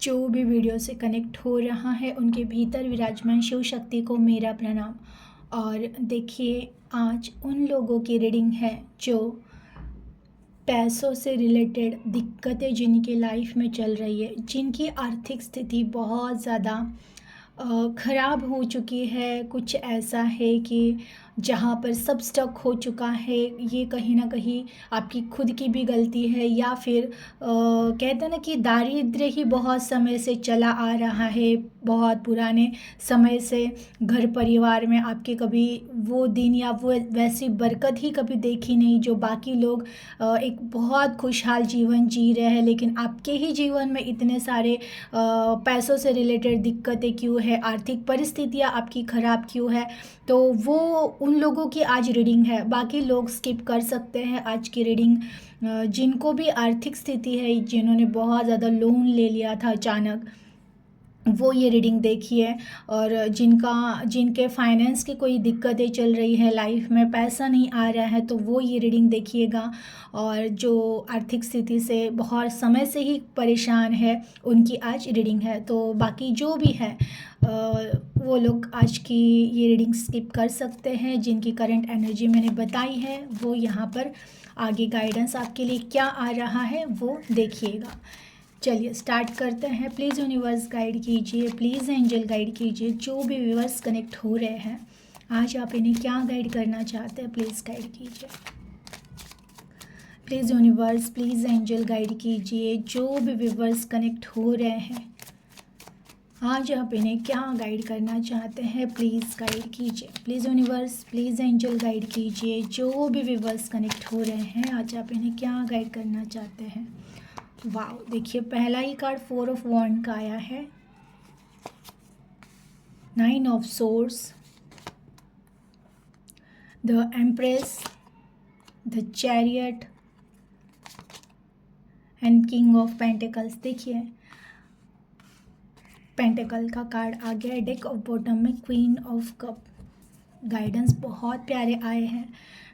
जो भी वीडियो से कनेक्ट हो रहा है उनके भीतर विराजमान शिव शक्ति को मेरा प्रणाम। और देखिए, आज उन लोगों की रीडिंग है जो पैसों से रिलेटेड दिक्कतें जिनकी लाइफ में चल रही है, जिनकी आर्थिक स्थिति बहुत ज़्यादा ख़राब हो चुकी है। कुछ ऐसा है कि जहाँ पर सब स्टक हो चुका है, ये कहीं ना कहीं आपकी खुद की भी गलती है, या फिर कहते हैं ना कि दारिद्र्य ही बहुत समय से चला आ रहा है। बहुत पुराने समय से घर परिवार में आपके कभी वो दिन या वो वैसी बरकत ही कभी देखी नहीं, जो बाकी लोग एक बहुत खुशहाल जीवन जी रहे हैं, लेकिन आपके ही जीवन में इतने सारे पैसों से रिलेटेड दिक्कतें क्यों है, आर्थिक परिस्थितियाँ आपकी ख़राब क्यों है। तो वो उन लोगों की आज रीडिंग है। बाकी लोग स्किप कर सकते हैं आज की रीडिंग। जिनको भी आर्थिक स्थिति है, जिन्होंने बहुत ज़्यादा लोन ले लिया था अचानक, वो ये रीडिंग देखिए। और जिनके फाइनेंस की कोई दिक्कतें चल रही है, लाइफ में पैसा नहीं आ रहा है, तो वो ये रीडिंग देखिएगा। और जो आर्थिक स्थिति से बहुत समय से ही परेशान है, उनकी आज रीडिंग है। तो बाकी जो भी है वो लोग आज की ये रीडिंग स्किप कर सकते हैं। जिनकी करंट एनर्जी मैंने बताई है, वो यहाँ पर आगे गाइडेंस आपके लिए क्या आ रहा है वो देखिएगा। चलिए स्टार्ट करते हैं। प्लीज़ यूनिवर्स गाइड कीजिए, प्लीज़ एंजल गाइड कीजिए। जो भी व्यूअर्स कनेक्ट हो रहे हैं, आज आप इन्हें क्या गाइड करना चाहते हैं, प्लीज़ गाइड कीजिए। Please universe, please angel guide कीजिए। जो भी व्यूअर्स कनेक्ट हो रहे हैं, आज आप इन्हें क्या गाइड करना चाहते हैं, प्लीज़ गाइड कीजिए। Please universe, please angel guide कीजिए। जो भी व्यूअर्स कनेक्ट हो रहे हैं, आज आप इन्हें क्या गाइड करना चाहते हैं। वाह, देखिए पहला ही कार्ड 4 ऑफ वॉन्ड का आया है, 9 of swords, the empress, the chariot and king of pentacles. देखिए पेंटिकल का कार्ड आ गया है डेक ऑफ बॉटम में, क्वीन ऑफ कप। गाइडेंस बहुत प्यारे आए हैं।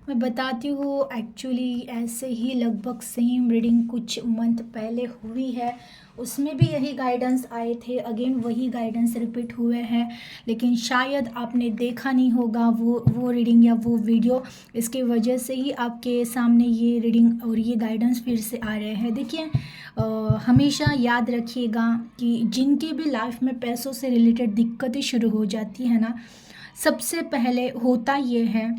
मैं बताती हूँ, एक्चुअली ऐसे ही लगभग सेम रीडिंग कुछ मंथ पहले हुई है, उसमें भी यही गाइडेंस आए थे। अगेन वही गाइडेंस रिपीट हुए हैं, लेकिन शायद आपने देखा नहीं होगा वो रीडिंग या वो वीडियो। इसके वजह से ही आपके सामने ये रीडिंग और ये गाइडेंस फिर से आ रहे हैं। देखिए हमेशा याद रखिएगा कि जिनकी भी लाइफ में पैसों से रिलेटेड दिक्कतें शुरू हो जाती है ना, सबसे पहले होता ये है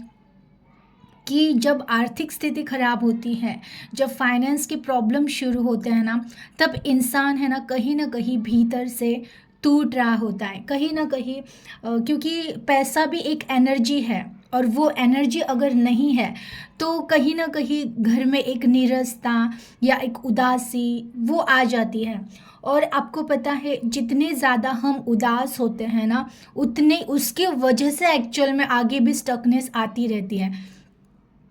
कि जब आर्थिक स्थिति खराब होती है, जब फाइनेंस के प्रॉब्लम शुरू होते हैं ना, तब इंसान है ना कहीं भीतर से टूट रहा होता है, कहीं ना कहीं क्योंकि पैसा भी एक एनर्जी है, और वो एनर्जी अगर नहीं है तो कहीं ना कहीं घर में एक नीरसता या एक उदासी वो आ जाती है। और आपको पता है, जितने ज़्यादा हम उदास होते हैं ना, उतने उसके वजह से एक्चुअल में आगे भी स्टकनेस आती रहती है।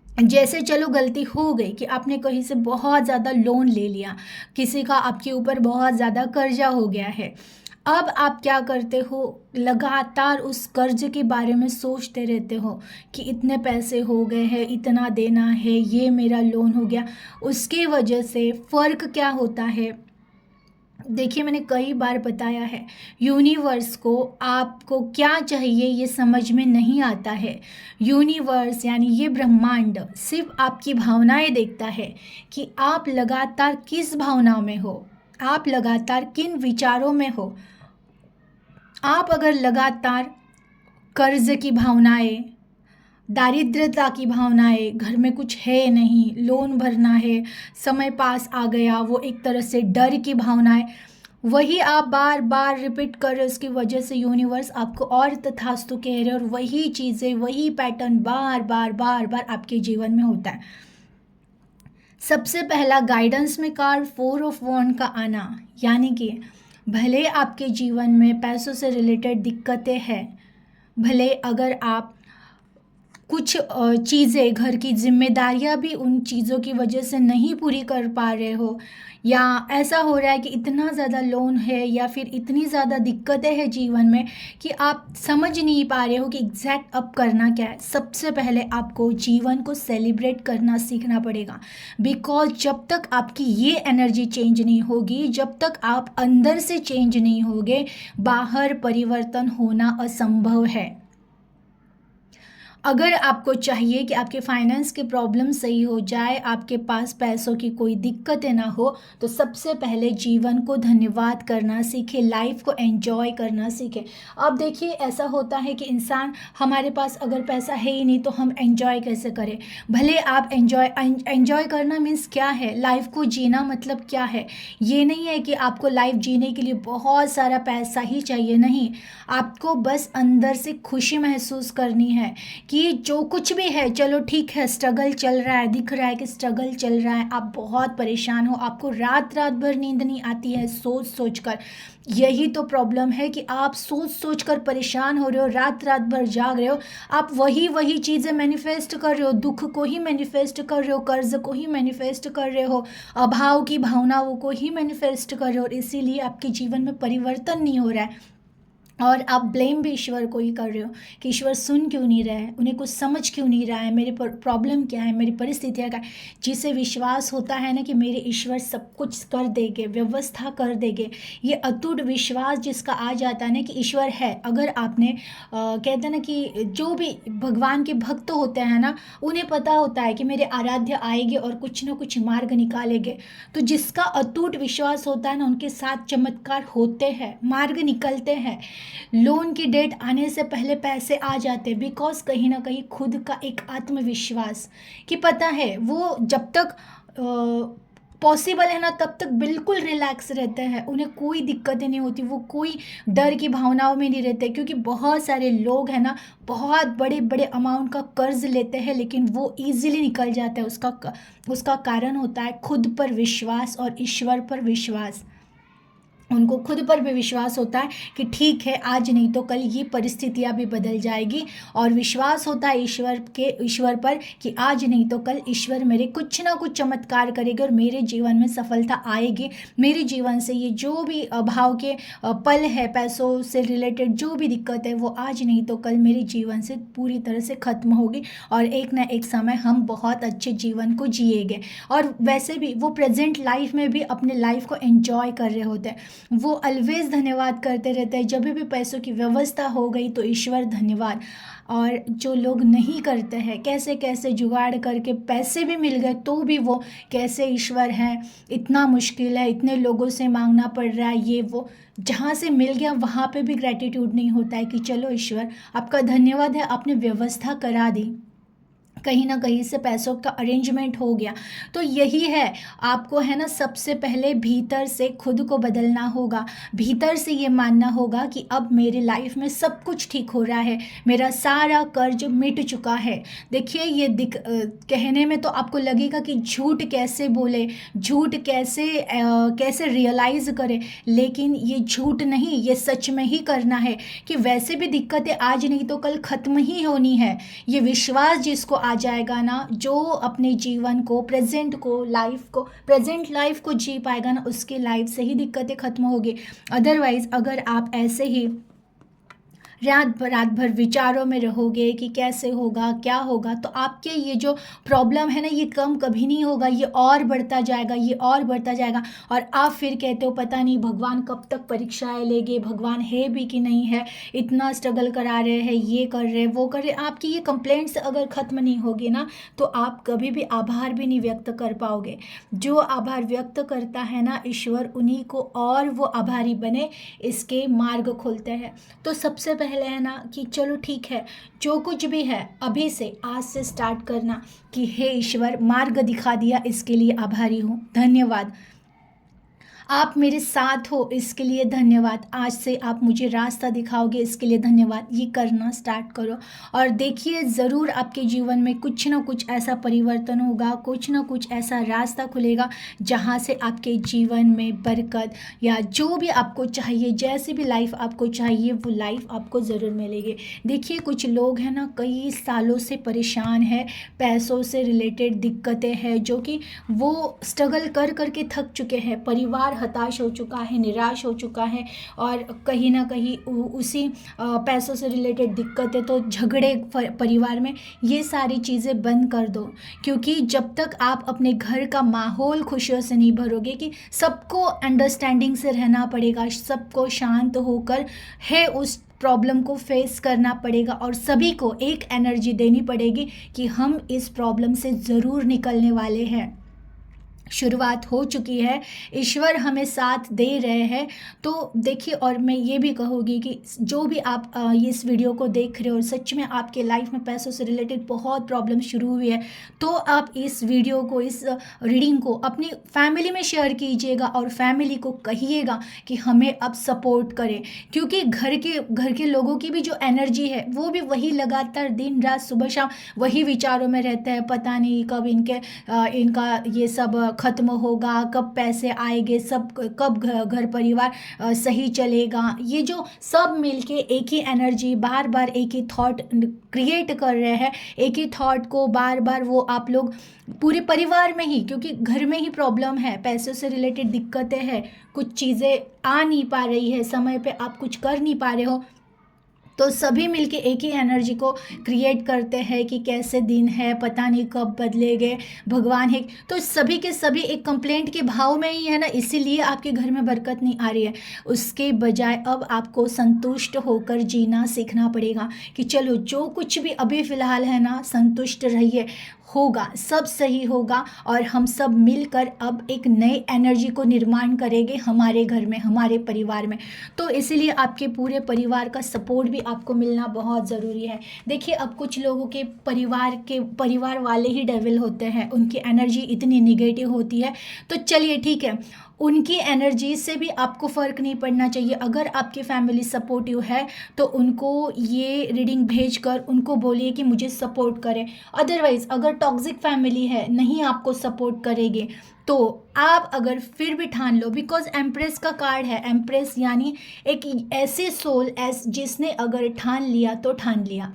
जैसे चलो गलती हो गई कि आपने कहीं से बहुत ज़्यादा लोन ले लिया, किसी का आपके ऊपर बहुत ज़्यादा कर्जा हो गया है। अब आप क्या करते हो, लगातार उस कर्ज के बारे में सोचते रहते हो कि इतने पैसे हो गए हैं, इतना देना है, ये मेरा लोन हो गया। उसके वजह से फ़र्क क्या होता है, देखिए मैंने कई बार बताया है, यूनिवर्स को आपको क्या चाहिए ये समझ में नहीं आता है। यूनिवर्स यानी ये ब्रह्मांड सिर्फ आपकी भावनाएं देखता है कि आप लगातार किस भावना में हो, आप लगातार किन विचारों में हो। आप अगर लगातार कर्ज की भावनाएं, दारिद्रता की भावनाएं, घर में कुछ है नहीं, लोन भरना है, समय पास आ गया, वो एक तरह से डर की भावनाएं, वही आप बार बार रिपीट कर रहे हो। उसकी वजह से यूनिवर्स आपको और तथास्तु कह रहे, और वही चीज़ें, वही पैटर्न बार बार बार बार आपके जीवन में होता है। सबसे पहला गाइडेंस में कार्ड 4 ऑफ वॉन्ड का आना, यानी कि भले आपके जीवन में पैसों से रिलेटेड दिक्कतें हैं, भले अगर आप कुछ चीज़ें, घर की जिम्मेदारियां भी उन चीज़ों की वजह से नहीं पूरी कर पा रहे हो, या ऐसा हो रहा है कि इतना ज़्यादा लोन है या फिर इतनी ज़्यादा दिक्कतें हैं जीवन में कि आप समझ नहीं पा रहे हो कि एग्जैक्ट अब करना क्या है। सबसे पहले आपको जीवन को सेलिब्रेट करना सीखना पड़ेगा, बिकॉज जब तक आपकी ये एनर्जी चेंज नहीं होगी, जब तक आप अंदर से चेंज नहीं होगे, बाहर परिवर्तन होना असंभव है। अगर आपको चाहिए कि आपके फाइनेंस की प्रॉब्लम सही हो जाए, आपके पास पैसों की कोई दिक्कतें ना हो, तो सबसे पहले जीवन को धन्यवाद करना सीखे, लाइफ को एंजॉय करना सीखे। अब देखिए, ऐसा होता है कि इंसान, हमारे पास अगर पैसा है ही नहीं तो हम एंजॉय कैसे करें। भले आप एंजॉय करना मीन्स क्या है, लाइफ को जीना मतलब क्या है। ये नहीं है कि आपको लाइफ जीने के लिए बहुत सारा पैसा ही चाहिए, नहीं, आपको बस अंदर से खुशी महसूस करनी है कि जो कुछ भी है, चलो ठीक है, स्ट्रगल चल रहा है, दिख रहा है कि स्ट्रगल चल रहा है, आप बहुत परेशान हो, आपको रात रात भर नींद नहीं आती है सोच सोच कर। यही तो प्रॉब्लम है कि आप सोच सोच कर परेशान हो रहे हो, रात रात भर जाग रहे हो, आप वही वही चीज़ें मैनिफेस्ट कर रहे हो, दुख को ही मैनिफेस्ट कर रहे हो, कर्ज को ही मैनिफेस्ट कर रहे हो, अभाव की भावनाओं को ही मैनिफेस्ट कर रहे हो, और इसीलिए आपके जीवन में परिवर्तन नहीं हो रहा है। और आप ब्लेम भी ईश्वर को ही कर रहे हो कि ईश्वर सुन क्यों नहीं रहा है, उन्हें कुछ समझ क्यों नहीं रहा है, मेरे प्रॉब्लम क्या है, मेरी परिस्थितियाँ क्या है। जिसे विश्वास होता है ना कि मेरे ईश्वर सब कुछ कर देंगे, व्यवस्था कर देंगे, ये अटूट विश्वास जिसका आ जाता है ना कि ईश्वर है। अगर आपने कहते हैं ना कि जो भी भगवान के भक्त होते हैं ना, उन्हें पता होता है कि मेरे आराध्य आएंगे और कुछ ना कुछ मार्ग निकालेंगे। तो जिसका अटूट विश्वास होता है ना, उनके साथ चमत्कार होते हैं, मार्ग निकलते हैं। लोन की डेट आने से पहले पैसे आ जाते, बिकॉज कहीं ना कहीं खुद का एक आत्मविश्वास कि पता है वो जब तक पॉसिबल है ना, तब तक बिल्कुल रिलैक्स रहते हैं, उन्हें कोई दिक्कतें नहीं होती, वो कोई डर की भावनाओं में नहीं रहते। क्योंकि बहुत सारे लोग हैं ना, बहुत बड़े बड़े अमाउंट का कर्ज लेते हैं, लेकिन वो इजीली निकल जाता है। उसका कारण होता है खुद पर विश्वास और ईश्वर पर विश्वास। उनको खुद पर भी विश्वास होता है कि ठीक है, आज नहीं तो कल ये परिस्थितियां भी बदल जाएगी, और विश्वास होता है ईश्वर पर कि आज नहीं तो कल ईश्वर मेरे कुछ ना कुछ चमत्कार करेगा और मेरे जीवन में सफलता आएगी। मेरे जीवन से ये जो भी अभाव के पल है, पैसों से रिलेटेड जो भी दिक्कत है, वो आज नहीं तो कल मेरे जीवन से पूरी तरह से ख़त्म होगी, और एक ना एक समय हम बहुत अच्छे जीवन को जिएंगे। और वैसे भी वो प्रेजेंट लाइफ में भी अपने लाइफ को एंजॉय कर रहे होते हैं। वो ऑलवेज धन्यवाद करते रहते हैं, जब भी पैसों की व्यवस्था हो गई तो ईश्वर धन्यवाद। और जो लोग नहीं करते हैं, कैसे कैसे जुगाड़ करके पैसे भी मिल गए तो भी वो कैसे ईश्वर हैं, इतना मुश्किल है, इतने लोगों से मांगना पड़ रहा है, ये वो, जहाँ से मिल गया वहाँ पे भी ग्रेटिट्यूड नहीं होता है कि चलो ईश्वर आपका धन्यवाद है, आपने व्यवस्था करा दी, कहीं ना कहीं से पैसों का अरेंजमेंट हो गया। तो यही है, आपको है ना सबसे पहले भीतर से खुद को बदलना होगा, भीतर से ये मानना होगा कि अब मेरे लाइफ में सब कुछ ठीक हो रहा है, मेरा सारा कर्ज मिट चुका है। देखिए, ये कहने में तो आपको लगेगा कि झूठ कैसे बोले, झूठ कैसे रियलाइज़ करे, लेकिन ये झूठ नहीं, ये सच में ही करना है कि वैसे भी दिक्कतें आज नहीं तो कल ख़त्म ही होनी है। ये विश्वास जिसको आ जाएगा ना, जो अपने जीवन को, प्रेजेंट लाइफ को जी पाएगा ना, उसकी लाइफ से ही दिक्कतें खत्म होगी। अदरवाइज अगर आप ऐसे ही रात भर विचारों में रहोगे कि कैसे होगा, क्या होगा, तो आपके ये जो प्रॉब्लम है ना, ये कम कभी नहीं होगा, ये और बढ़ता जाएगा, ये और बढ़ता जाएगा। और आप फिर कहते हो पता नहीं भगवान कब तक परीक्षाएं लेंगे, भगवान है भी कि नहीं है, इतना स्ट्रगल करा रहे हैं, ये कर रहे वो कर रहे। आपकी ये कंप्लेंट्स अगर ख़त्म नहीं होगी ना, तो आप कभी भी आभार भी नहीं व्यक्त कर पाओगे। जो आभार व्यक्त करता है ना ईश्वर, उन्हीं को और वो आभारी बने इसके मार्ग खोलते हैं। तो सबसे पहले है ना कि चलो ठीक है, जो कुछ भी है अभी से, आज से स्टार्ट करना कि हे ईश्वर मार्ग दिखा दिया, इसके लिए आभारी हूँ, धन्यवाद। आप मेरे साथ हो इसके लिए धन्यवाद, आज से आप मुझे रास्ता दिखाओगे इसके लिए धन्यवाद। ये करना स्टार्ट करो और देखिए ज़रूर आपके जीवन में कुछ ना कुछ ऐसा परिवर्तन होगा, कुछ ना कुछ ऐसा रास्ता खुलेगा जहाँ से आपके जीवन में बरकत या जो भी आपको चाहिए, जैसी भी लाइफ आपको चाहिए वो लाइफ आपको ज़रूर मिलेगी। देखिए कुछ लोग हैं ना कई सालों से परेशान है, पैसों से रिलेटेड दिक्कतें हैं, जो कि वो स्ट्रगल कर करके थक चुके हैं, परिवार हताश हो चुका है, निराश हो चुका है और कहीं ना कहीं उसी पैसों से रिलेटेड दिक्कतें, तो झगड़े परिवार में, ये सारी चीज़ें बंद कर दो। क्योंकि जब तक आप अपने घर का माहौल खुशियों से नहीं भरोगे, कि सबको अंडरस्टैंडिंग से रहना पड़ेगा, सबको शांत होकर है उस प्रॉब्लम को फेस करना पड़ेगा और सभी को एक एनर्जी देनी पड़ेगी कि हम इस प्रॉब्लम से ज़रूर निकलने वाले हैं। शुरुआत हो चुकी है, ईश्वर हमें साथ दे रहे हैं। तो देखिए, और मैं ये भी कहूँगी कि जो भी आप ये इस वीडियो को देख रहे हो और सच में आपके लाइफ में पैसों से रिलेटेड बहुत प्रॉब्लम शुरू हुई है, तो आप इस वीडियो को, इस रीडिंग को अपनी फैमिली में शेयर कीजिएगा और फैमिली को कहिएगा कि हमें अब सपोर्ट करें। क्योंकि घर के लोगों की भी जो एनर्जी है वो भी वही लगातार दिन रात सुबह शाम वही विचारों में रहता है, पता नहीं कब इनका ये सब ख़त्म होगा, कब पैसे आएंगे, सब कब घर परिवार सही चलेगा। ये जो सब मिलके एक ही एनर्जी बार बार एक ही थॉट क्रिएट कर रहे हैं, एक ही थॉट को बार बार वो आप लोग पूरे परिवार में ही, क्योंकि घर में ही प्रॉब्लम है, पैसों से रिलेटेड दिक्कतें हैं, कुछ चीज़ें आ नहीं पा रही है, समय पे आप कुछ कर नहीं पा रहे हो, तो सभी मिलके एक ही एनर्जी को क्रिएट करते हैं कि कैसे दिन है, पता नहीं कब बदलेंगे, भगवान है। तो सभी के सभी एक कंप्लेंट के भाव में ही है ना, इसीलिए आपके घर में बरकत नहीं आ रही है। उसके बजाय अब आपको संतुष्ट होकर जीना सीखना पड़ेगा कि चलो जो कुछ भी अभी फ़िलहाल है ना, संतुष्ट रहिए, होगा, सब सही होगा और हम सब मिलकर अब एक नई एनर्जी को निर्माण करेंगे हमारे घर में, हमारे परिवार में। तो इसीलिए आपके पूरे परिवार का सपोर्ट भी आपको मिलना बहुत ज़रूरी है। देखिए, अब कुछ लोगों के परिवार वाले ही डेविल होते हैं, उनकी एनर्जी इतनी निगेटिव होती है। तो चलिए ठीक है, उनकी एनर्जी से भी आपको फ़र्क नहीं पड़ना चाहिए। अगर आपकी फैमिली सपोर्टिव है तो उनको ये रीडिंग भेजकर उनको बोलिए कि मुझे सपोर्ट करें। अदरवाइज़ अगर टॉक्सिक फैमिली है, नहीं आपको सपोर्ट करेगी, तो आप अगर फिर भी ठान लो, बिकॉज एम्प्रेस का कार्ड है, एम्प्रेस यानी एक ऐसी सोल जिसने अगर ठान लिया तो ठान लिया।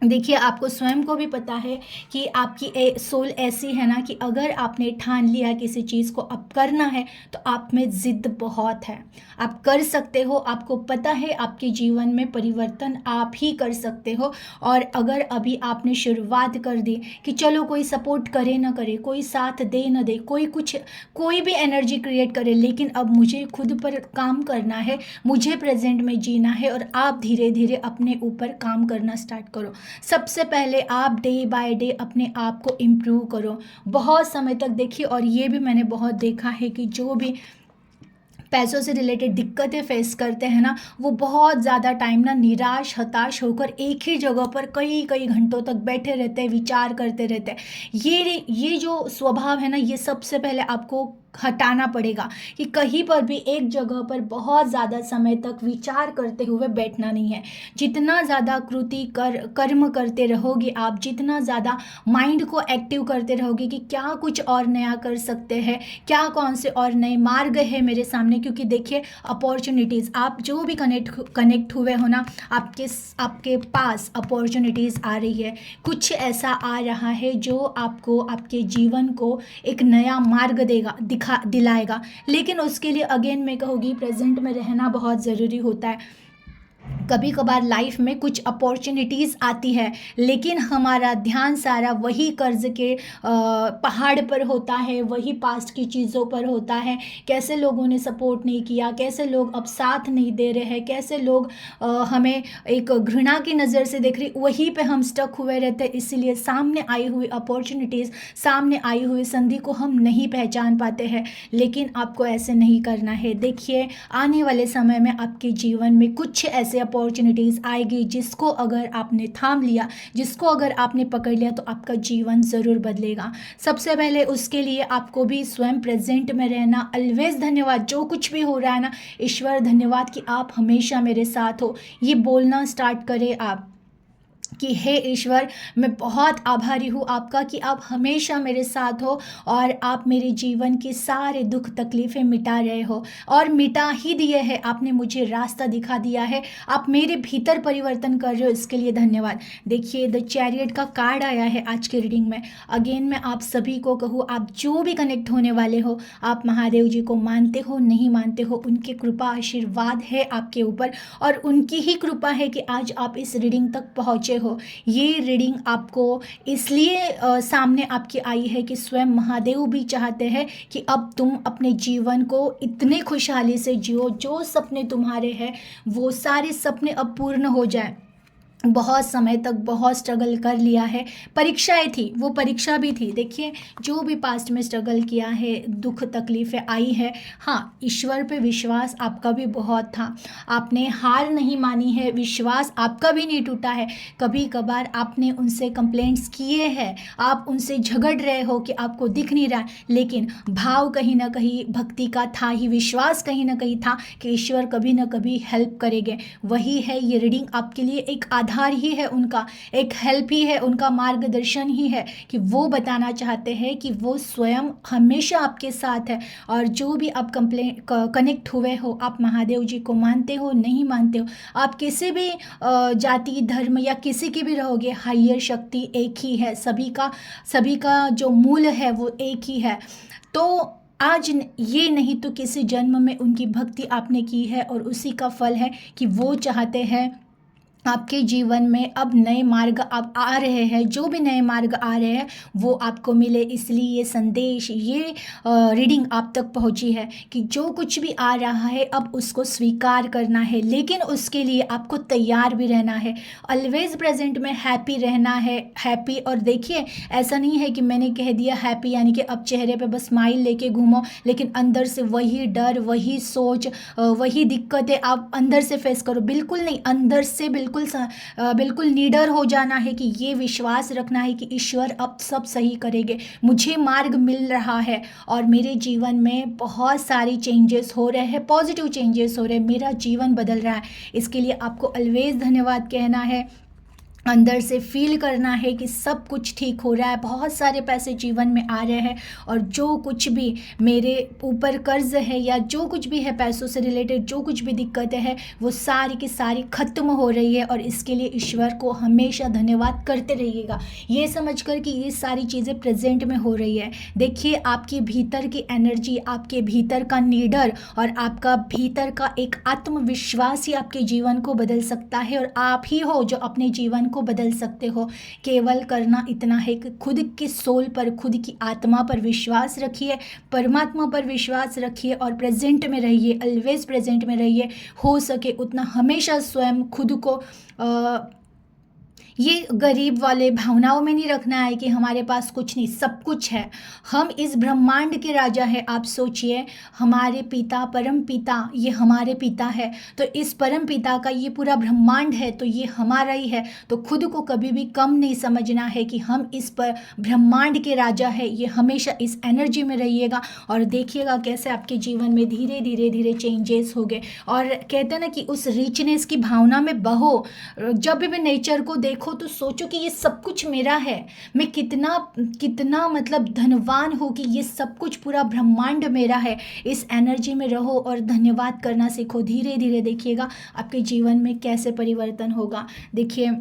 देखिए, आपको स्वयं को भी पता है कि आपकी सोल ऐसी है ना कि अगर आपने ठान लिया किसी चीज़ को अब करना है तो आप में ज़िद बहुत है, आप कर सकते हो। आपको पता है आपके जीवन में परिवर्तन आप ही कर सकते हो। और अगर अभी आपने शुरुआत कर दी कि चलो कोई सपोर्ट करे ना करे, कोई साथ दे ना दे, कोई भी एनर्जी क्रिएट करे, लेकिन अब मुझे खुद पर काम करना है, मुझे प्रेजेंट में जीना है, और आप धीरे धीरे अपने ऊपर काम करना स्टार्ट करो। सबसे पहले आप डे बाय डे अपने आप को इम्प्रूव करो बहुत समय तक। देखिए, और ये भी मैंने बहुत देखा है कि जो भी पैसों से रिलेटेड दिक्कतें फेस करते हैं ना, वो बहुत ज़्यादा टाइम ना निराश हताश होकर एक ही जगह पर कई कई घंटों तक बैठे रहते हैं, विचार करते रहते हैं। ये जो स्वभाव है ना, ये सबसे पहले आपको हटाना पड़ेगा कि कहीं पर भी एक जगह पर बहुत ज़्यादा समय तक विचार करते हुए बैठना नहीं है। जितना ज़्यादा कर्म करते रहोगे आप, जितना ज़्यादा माइंड को एक्टिव करते रहोगे कि क्या कुछ और नया कर सकते हैं, क्या कौन से और नए मार्ग है मेरे सामने। क्योंकि देखिए, अपॉर्चुनिटीज़, आप जो भी कनेक्ट हुए हो ना, आपके पास अपॉर्चुनिटीज़ आ रही है, कुछ ऐसा आ रहा है जो आपको आपके जीवन को एक नया मार्ग दिलाएगा। लेकिन उसके लिए अगेन मैं कहूँगी, प्रेजेंट में रहना बहुत ज़रूरी होता है। कभी कभार लाइफ में कुछ अपॉर्चुनिटीज़ आती है, लेकिन हमारा ध्यान सारा वही कर्ज के पहाड़ पर होता है, वही पास्ट की चीज़ों पर होता है। कैसे लोगों ने सपोर्ट नहीं किया, कैसे लोग अब साथ नहीं दे रहे हैं, कैसे लोग हमें एक घृणा की नज़र से देख रही, वहीं पे हम स्टक हुए रहते हैं। इसीलिए सामने आई हुई अपॉर्चुनिटीज़, सामने आई हुई संधि को हम नहीं पहचान पाते हैं। लेकिन आपको ऐसे नहीं करना है। देखिए, आने वाले समय में आपके जीवन में कुछ ऐसे अपॉर्चुनिटीज़ आएगी, जिसको अगर आपने थाम लिया, जिसको अगर आपने पकड़ लिया तो आपका जीवन ज़रूर बदलेगा। सबसे पहले उसके लिए आपको भी स्वयं प्रेजेंट में रहना, ऑलवेज धन्यवाद, जो कुछ भी हो रहा है ना, ईश्वर धन्यवाद कि आप हमेशा मेरे साथ हो, ये बोलना स्टार्ट करें आप कि हे ईश्वर, मैं बहुत आभारी हूँ आपका कि आप हमेशा मेरे साथ हो और आप मेरे जीवन के सारे दुख तकलीफ़ें मिटा रहे हो और मिटा ही दिए हैं। आपने मुझे रास्ता दिखा दिया है, आप मेरे भीतर परिवर्तन कर रहे हो, इसके लिए धन्यवाद। देखिए द चैरियट का कार्ड आया है आज के रीडिंग में। अगेन मैं आप सभी को कहूँ, आप जो भी कनेक्ट होने वाले हो, आप महादेव जी को मानते हो नहीं मानते हो, उनकी कृपा आशीर्वाद है आपके ऊपर और उनकी ही कृपा है कि आज आप इस रीडिंग तक पहुँचे हो। ये रीडिंग आपको इसलिए सामने आपकी आई है कि स्वयं महादेव भी चाहते हैं कि अब तुम अपने जीवन को इतने खुशहाली से जियो, जो सपने तुम्हारे हैं वो सारे सपने अब पूर्ण हो जाए। बहुत समय तक बहुत स्ट्रगल कर लिया है, परीक्षाएं थी, वो परीक्षा भी थी। देखिए जो भी पास्ट में स्ट्रगल किया है, दुख तकलीफ़ें आई है, हाँ ईश्वर पे विश्वास आपका भी बहुत था, आपने हार नहीं मानी है, विश्वास आपका भी नहीं टूटा है। कभी कभार आपने उनसे कंप्लेंट्स किए हैं, आप उनसे झगड़ रहे हो कि आपको दिख नहीं रहा है, लेकिन भाव कहीं ना कहीं भक्ति का था ही, विश्वास कहीं ना कहीं था कि ईश्वर कभी ना कभी हेल्प करेंगे। वही है ये रीडिंग आपके लिए, एक आधार ही है उनका, एक हेल्प ही है उनका, मार्गदर्शन ही है कि वो बताना चाहते हैं कि वो स्वयं हमेशा आपके साथ है। और जो भी आप कनेक्ट हुए हो, आप महादेव जी को मानते हो नहीं मानते हो, आप किसी भी जाति धर्म या किसी की भी रहोगे, हायर शक्ति एक ही है, सभी का जो मूल है वो एक ही है। तो आज ये नहीं तो किसी जन्म में उनकी भक्ति आपने की है और उसी का फल है कि वो चाहते हैं आपके जीवन में अब नए मार्ग अब आ रहे हैं, जो भी नए मार्ग आ रहे हैं वो आपको मिले। इसलिए ये संदेश, ये रीडिंग आप तक पहुंची है कि जो कुछ भी आ रहा है अब उसको स्वीकार करना है, लेकिन उसके लिए आपको तैयार भी रहना है, ऑलवेज प्रेजेंट में हैप्पी रहना है, हैप्पी। और देखिए ऐसा नहीं है कि मैंने कह दिया हैप्पी यानी कि अब चेहरे पे बस स्माइल लेके घूमो, लेकिन अंदर से वही डर, वही सोच, वही दिक्कतें आप अंदर से फेस करो। बिल्कुल नहीं, अंदर से बिल्कुल निडर हो जाना है कि ये विश्वास रखना है कि ईश्वर अब सब सही करेंगे, मुझे मार्ग मिल रहा है और मेरे जीवन में बहुत सारी चेंजेस हो रहे हैं, पॉजिटिव चेंजेस हो रहे हैं, मेरा जीवन बदल रहा है। इसके लिए आपको ऑलवेज धन्यवाद कहना है, अंदर से फील करना है कि सब कुछ ठीक हो रहा है, बहुत सारे पैसे जीवन में आ रहे हैं और जो कुछ भी मेरे ऊपर कर्ज है या जो कुछ भी है पैसों से रिलेटेड, जो कुछ भी दिक्कतें हैं वो सारी की सारी ख़त्म हो रही है। और इसके लिए ईश्वर को हमेशा धन्यवाद करते रहिएगा, ये समझकर कि ये सारी चीज़ें प्रेजेंट में हो रही है। देखिए आपके भीतर की एनर्जी, आपके भीतर का नीडर और आपका भीतर का एक आत्मविश्वास ही आपके जीवन को बदल सकता है और आप ही हो जो अपने जीवन को बदल सकते हो। केवल करना इतना है कि खुद की सोल पर, खुद की आत्मा पर विश्वास रखिए, परमात्मा पर विश्वास रखिए और प्रेजेंट में रहिए, ऑलवेज प्रेजेंट में रहिए। हो सके उतना हमेशा स्वयं खुद को ये गरीब वाले भावनाओं में नहीं रखना है कि हमारे पास कुछ नहीं, सब कुछ है। हम इस ब्रह्मांड के राजा हैं। आप सोचिए, हमारे पिता, परम पिता, ये हमारे पिता है, तो इस परम पिता का ये पूरा ब्रह्मांड है, तो ये हमारा ही है। तो खुद को कभी भी कम नहीं समझना है कि हम इस पर ब्रह्मांड के राजा है। ये हमेशा इस एनर्जी में रहिएगा और देखिएगा कैसे आपके जीवन में धीरे धीरे धीरे चेंजेस हो गए। और कहते हैं ना कि उस रिचनेस की भावना में बहो। जब भी नेचर को देखो तो सोचो कि ये सब कुछ मेरा है, मैं कितना मतलब धनवान हूँ कि ये सब कुछ पूरा ब्रह्मांड मेरा है। इस एनर्जी में रहो और धन्यवाद करना सीखो। धीरे धीरे देखिएगा आपके जीवन में कैसे परिवर्तन होगा। देखिए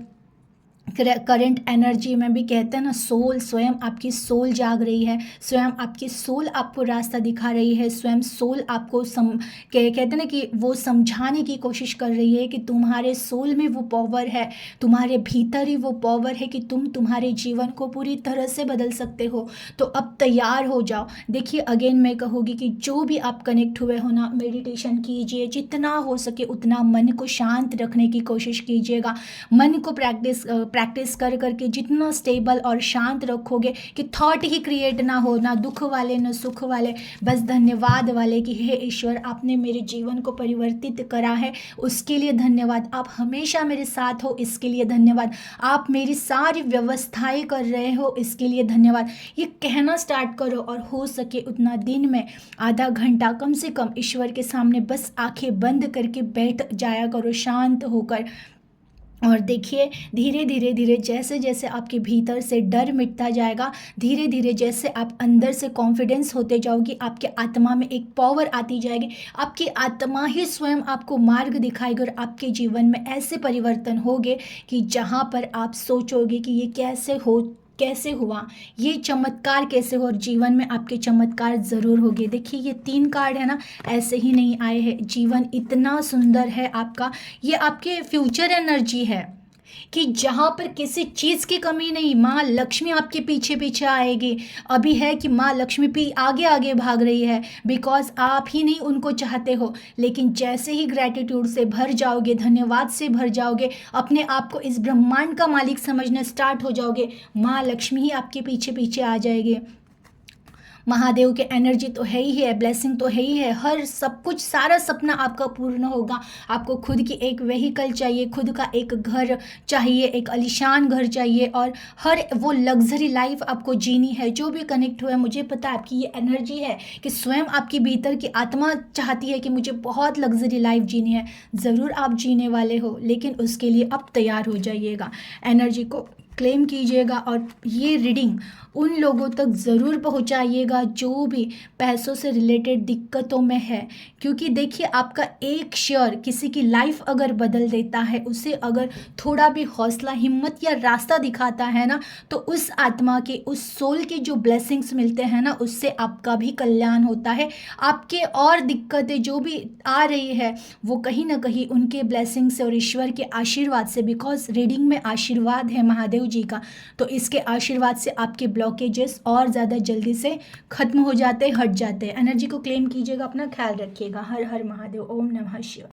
करंट एनर्जी में भी कहते हैं ना, सोल, स्वयं आपकी सोल जाग रही है, स्वयं आपकी सोल आपको रास्ता दिखा रही है, स्वयं सोल आपको कहते हैं ना कि वो समझाने की कोशिश कर रही है कि तुम्हारे सोल में वो पावर है, तुम्हारे भीतर ही वो पावर है कि तुम तुम्हारे जीवन को पूरी तरह से बदल सकते हो। तो अब तैयार हो जाओ। देखिए अगेन मैं कहूँगी कि जो भी आप कनेक्ट हुए हो ना, मेडिटेशन कीजिए, जितना हो सके उतना मन को शांत रखने की कोशिश कीजिएगा, मन को प्रैक्टिस प्रैक्टिस कर करके जितना स्टेबल और शांत रखोगे कि थॉट ही क्रिएट ना हो, ना दुख वाले ना सुख वाले, बस धन्यवाद वाले कि हे ईश्वर आपने मेरे जीवन को परिवर्तित करा है, उसके लिए धन्यवाद। आप हमेशा मेरे साथ हो, इसके लिए धन्यवाद। आप मेरी सारी व्यवस्थाएं कर रहे हो, इसके लिए धन्यवाद। ये कहना स्टार्ट करो और हो सके उतना दिन में आधा घंटा कम से कम ईश्वर के सामने बस आंखें बंद करके बैठ जाया करो शांत होकर। और देखिए धीरे धीरे धीरे जैसे जैसे आपके भीतर से डर मिटता जाएगा, धीरे धीरे जैसे आप अंदर से कॉन्फिडेंस होते जाओगे, आपके आत्मा में एक पावर आती जाएगी। आपकी आत्मा ही स्वयं आपको मार्ग दिखाएगी और आपके जीवन में ऐसे परिवर्तन होंगे कि जहाँ पर आप सोचोगे कि ये कैसे हुआ, ये चमत्कार कैसे हो, और जीवन में आपके चमत्कार ज़रूर होंगे। देखिए ये 3 कार्ड है ना, ऐसे ही नहीं आए हैं। जीवन इतना सुंदर है आपका, ये आपके फ्यूचर एनर्जी है कि जहाँ पर किसी चीज़ की कमी नहीं, माँ लक्ष्मी आपके पीछे पीछे आएगी। अभी है कि माँ लक्ष्मी भी आगे आगे भाग रही है, बिकॉज आप ही नहीं उनको चाहते हो। लेकिन जैसे ही ग्रैटिट्यूड से भर जाओगे, धन्यवाद से भर जाओगे, अपने आप को इस ब्रह्मांड का मालिक समझना स्टार्ट हो जाओगे, माँ लक्ष्मी ही आपके पीछे पीछे आ जाएगी। महादेव के एनर्जी तो है ही है, ब्लेसिंग तो है ही है, हर सब कुछ सारा सपना आपका पूर्ण होगा। आपको खुद की एक व्हीकल चाहिए, खुद का एक घर चाहिए, एक आलीशान घर चाहिए, और हर वो लग्जरी लाइफ आपको जीनी है। जो भी कनेक्ट हुआ है, मुझे पता है आपकी ये एनर्जी है कि स्वयं आपकी भीतर की आत्मा चाहती है कि मुझे बहुत लग्जरी लाइफ जीनी है। ज़रूर आप जीने वाले हो, लेकिन उसके लिए अब तैयार हो जाइएगा, एनर्जी को क्लेम कीजिएगा और ये रीडिंग उन लोगों तक ज़रूर पहुंचाइएगा जो भी पैसों से रिलेटेड दिक्कतों में है। क्योंकि देखिए आपका एक शेयर किसी की लाइफ अगर बदल देता है, उसे अगर थोड़ा भी हौसला, हिम्मत या रास्ता दिखाता है ना, तो उस आत्मा के, उस सोल के जो ब्लेसिंग्स मिलते हैं ना, उससे आपका भी कल्याण होता है। आपके और दिक्कतें जो भी आ रही है वो कहीं ना कहीं उनके ब्लेसिंग से और ईश्वर के आशीर्वाद से, बिकॉज रीडिंग में आशीर्वाद है महादेव जी का, तो इसके आशीर्वाद से आपके ब्लॉकेजेस और ज़्यादा जल्दी से खत्म हो जाते, हट जाते हैं। एनर्जी को क्लेम कीजिएगा, अपना ख्याल रखिएगा। हर हर महादेव, ओम नमः शिवाय।